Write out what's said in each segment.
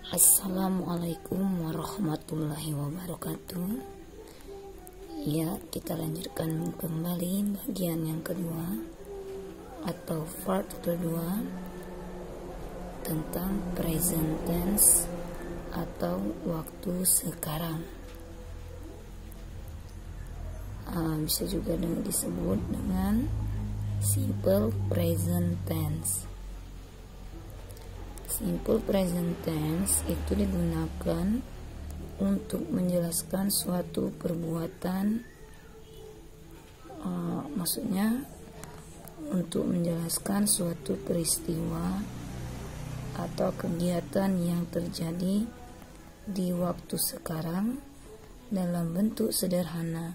Assalamualaikum warahmatullahi wabarakatuh. Ya, kita lanjutkan kembali bagian yang kedua atau part kedua tentang present tense atau waktu sekarang. Bisa juga disebut dengan simple present tense. Simple present tense itu digunakan untuk menjelaskan suatu perbuatan, maksudnya untuk menjelaskan suatu peristiwa atau kegiatan yang terjadi di waktu sekarang dalam bentuk sederhana,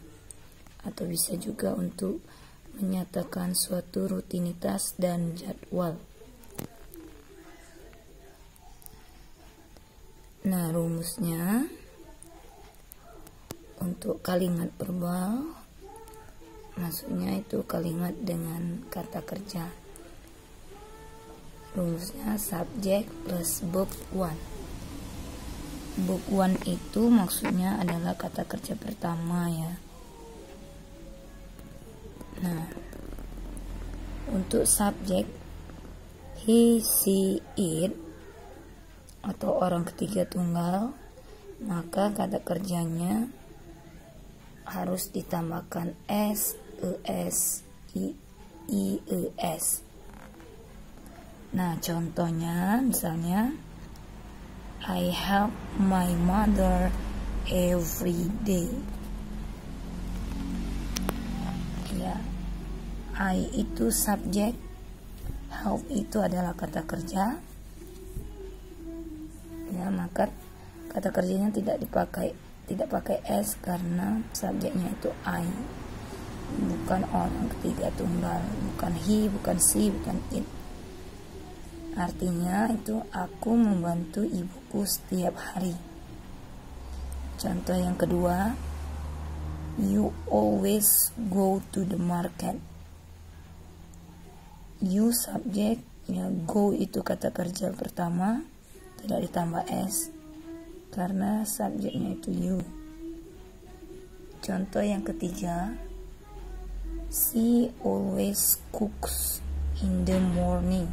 atau bisa juga untuk menyatakan suatu rutinitas dan jadwal. Nah, rumusnya untuk kalimat verbal, maksudnya itu kalimat dengan kata kerja. Rumusnya subject plus verb one. Verb one itu maksudnya adalah kata kerja pertama ya. Nah, untuk subjek he, she, it atau orang ketiga tunggal, maka kata kerjanya harus ditambahkan s, es, ies. Nah, contohnya misalnya I help my mother every day. Ya, I itu subjek, help itu adalah kata kerja. Ya, maka kata kerjanya tidak pakai s karena subjeknya itu I, bukan orang ketiga tunggal, bukan he, bukan she, bukan it. Artinya itu aku membantu ibuku setiap hari. Contoh yang kedua, you always go to the market. You subjek, ya, go itu kata kerja pertama, tidak ditambah s karena subjeknya itu you. Contoh yang ketiga, she always cooks in the morning.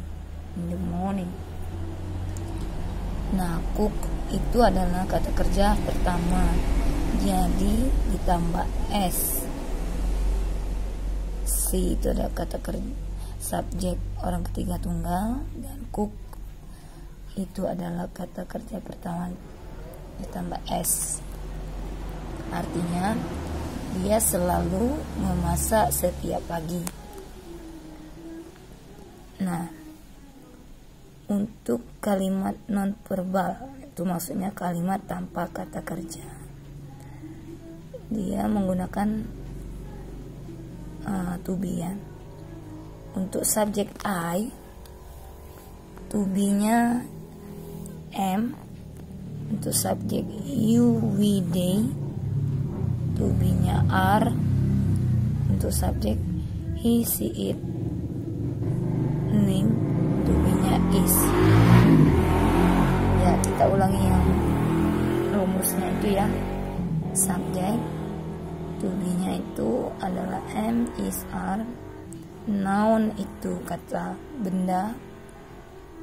Nah, cook itu adalah kata kerja pertama, jadi ditambah s. She itu adalah kata kerja subjek orang ketiga tunggal, dan cook itu adalah kata kerja pertama ditambah s. Artinya dia selalu memasak setiap pagi. Nah, untuk kalimat non verbal itu maksudnya kalimat tanpa kata kerja, dia menggunakan to be ya. Untuk subjek I, to be-nya am. Untuk subjek you, we, they, to be-nya are. Untuk subjek he, she, it, name, to be-nya is. Ya, kita ulangi yang rumusnya itu ya. Subjek, to be-nya itu adalah am, is, are. Noun itu kata benda,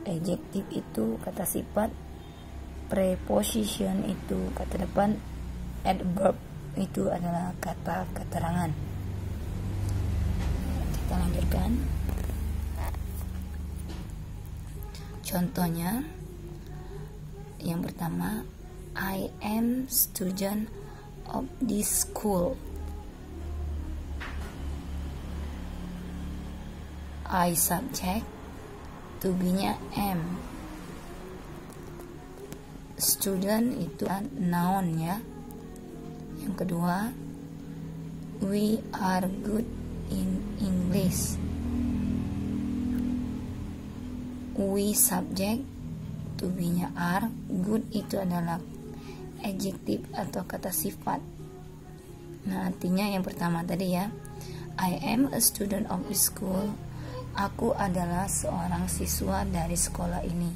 adjective itu kata sifat, preposition itu kata depan, adverb itu adalah kata keterangan. Kita lanjutkan. Contohnya yang pertama, I am student of this school. I subject, to be-nya am. Student itu noun ya. Yang kedua, we are good in English. We subject, to be-nya are, good itu adalah adjective atau kata sifat. Nah, artinya yang pertama tadi ya, I am a student of this school. Aku adalah seorang siswa dari sekolah ini.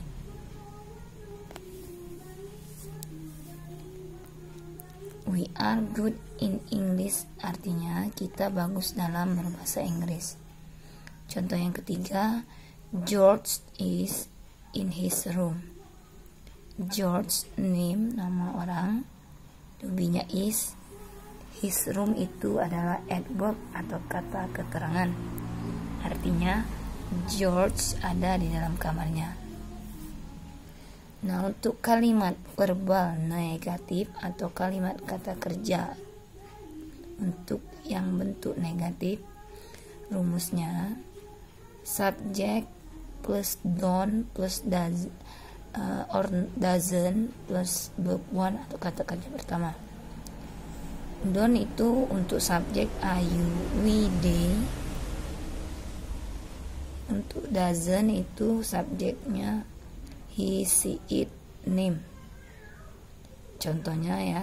We are good in English artinya kita bagus dalam berbahasa Inggris. Contoh yang ketiga, George is in his room. George name, nama orang, to be-nya is, his room itu adalah adverb atau kata keterangan. Artinya George ada di dalam kamarnya. Nah, untuk kalimat verbal negatif atau kalimat kata kerja untuk yang bentuk negatif, rumusnya subject plus don't plus does or doesn't plus verb one atau kata kerja pertama. Don't itu untuk subjek are, you, we, they. Untuk doesn't itu subjeknya he, she, it, name. Contohnya ya,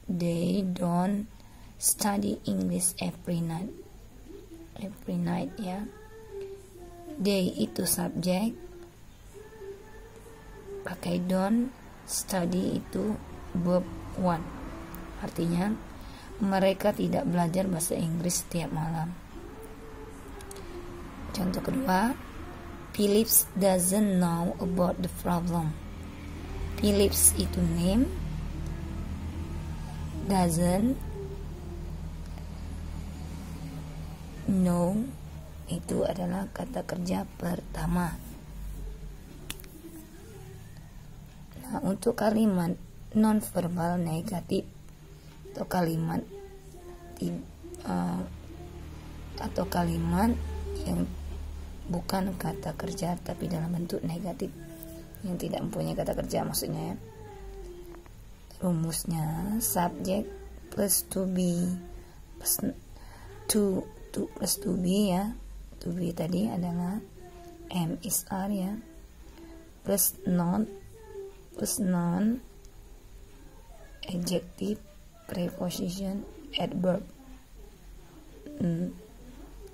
they don't study English every night. Every night ya. They itu subjek, pakai don't. Study itu verb one. Artinya mereka tidak belajar bahasa Inggris setiap malam. Contoh kedua, Philips doesn't know about the problem. Philips itu name, doesn't know itu adalah kata kerja pertama. Nah, untuk kalimat non-verbal negatif atau kalimat yang bukan kata kerja tapi dalam bentuk negatif, yang tidak mempunyai kata kerja maksudnya ya. Rumusnya subject plus to be plus to plus to be ya. To be tadi adalah am is are ya, plus noun adjective preposition adverb.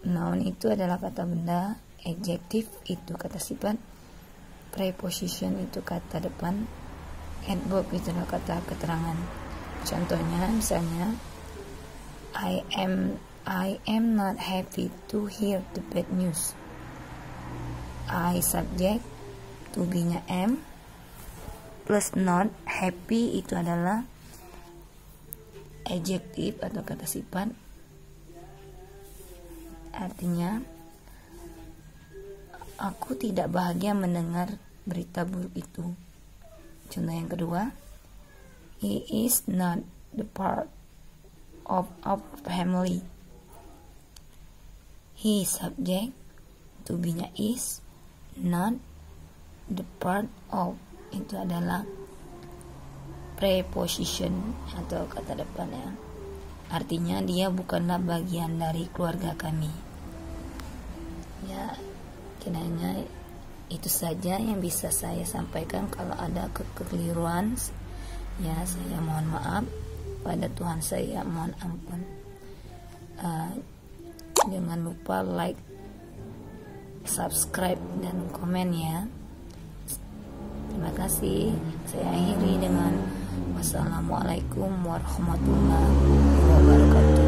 Noun itu adalah kata benda, adjective itu kata sifat, preposition itu kata depan, adverb itu adalah kata keterangan. Contohnya misalnya I am not happy to hear the bad news. I subject, to be-nya am, plus not happy itu adalah adjective atau kata sifat. Artinya aku tidak bahagia mendengar berita buruk itu. Contoh yang kedua, he is not the part of our family. He subject, to be-nya is, not the part of itu adalah preposition atau kata depan ya. Artinya dia bukanlah bagian dari keluarga kami. Ya, kiranya itu saja yang bisa saya sampaikan. Kalau ada kekeliruan ya saya mohon maaf, pada Tuhan saya mohon ampun. Jangan lupa like, subscribe dan komen ya. Terima kasih. Saya akhiri dengan wassalamualaikum warahmatullahi wabarakatuh.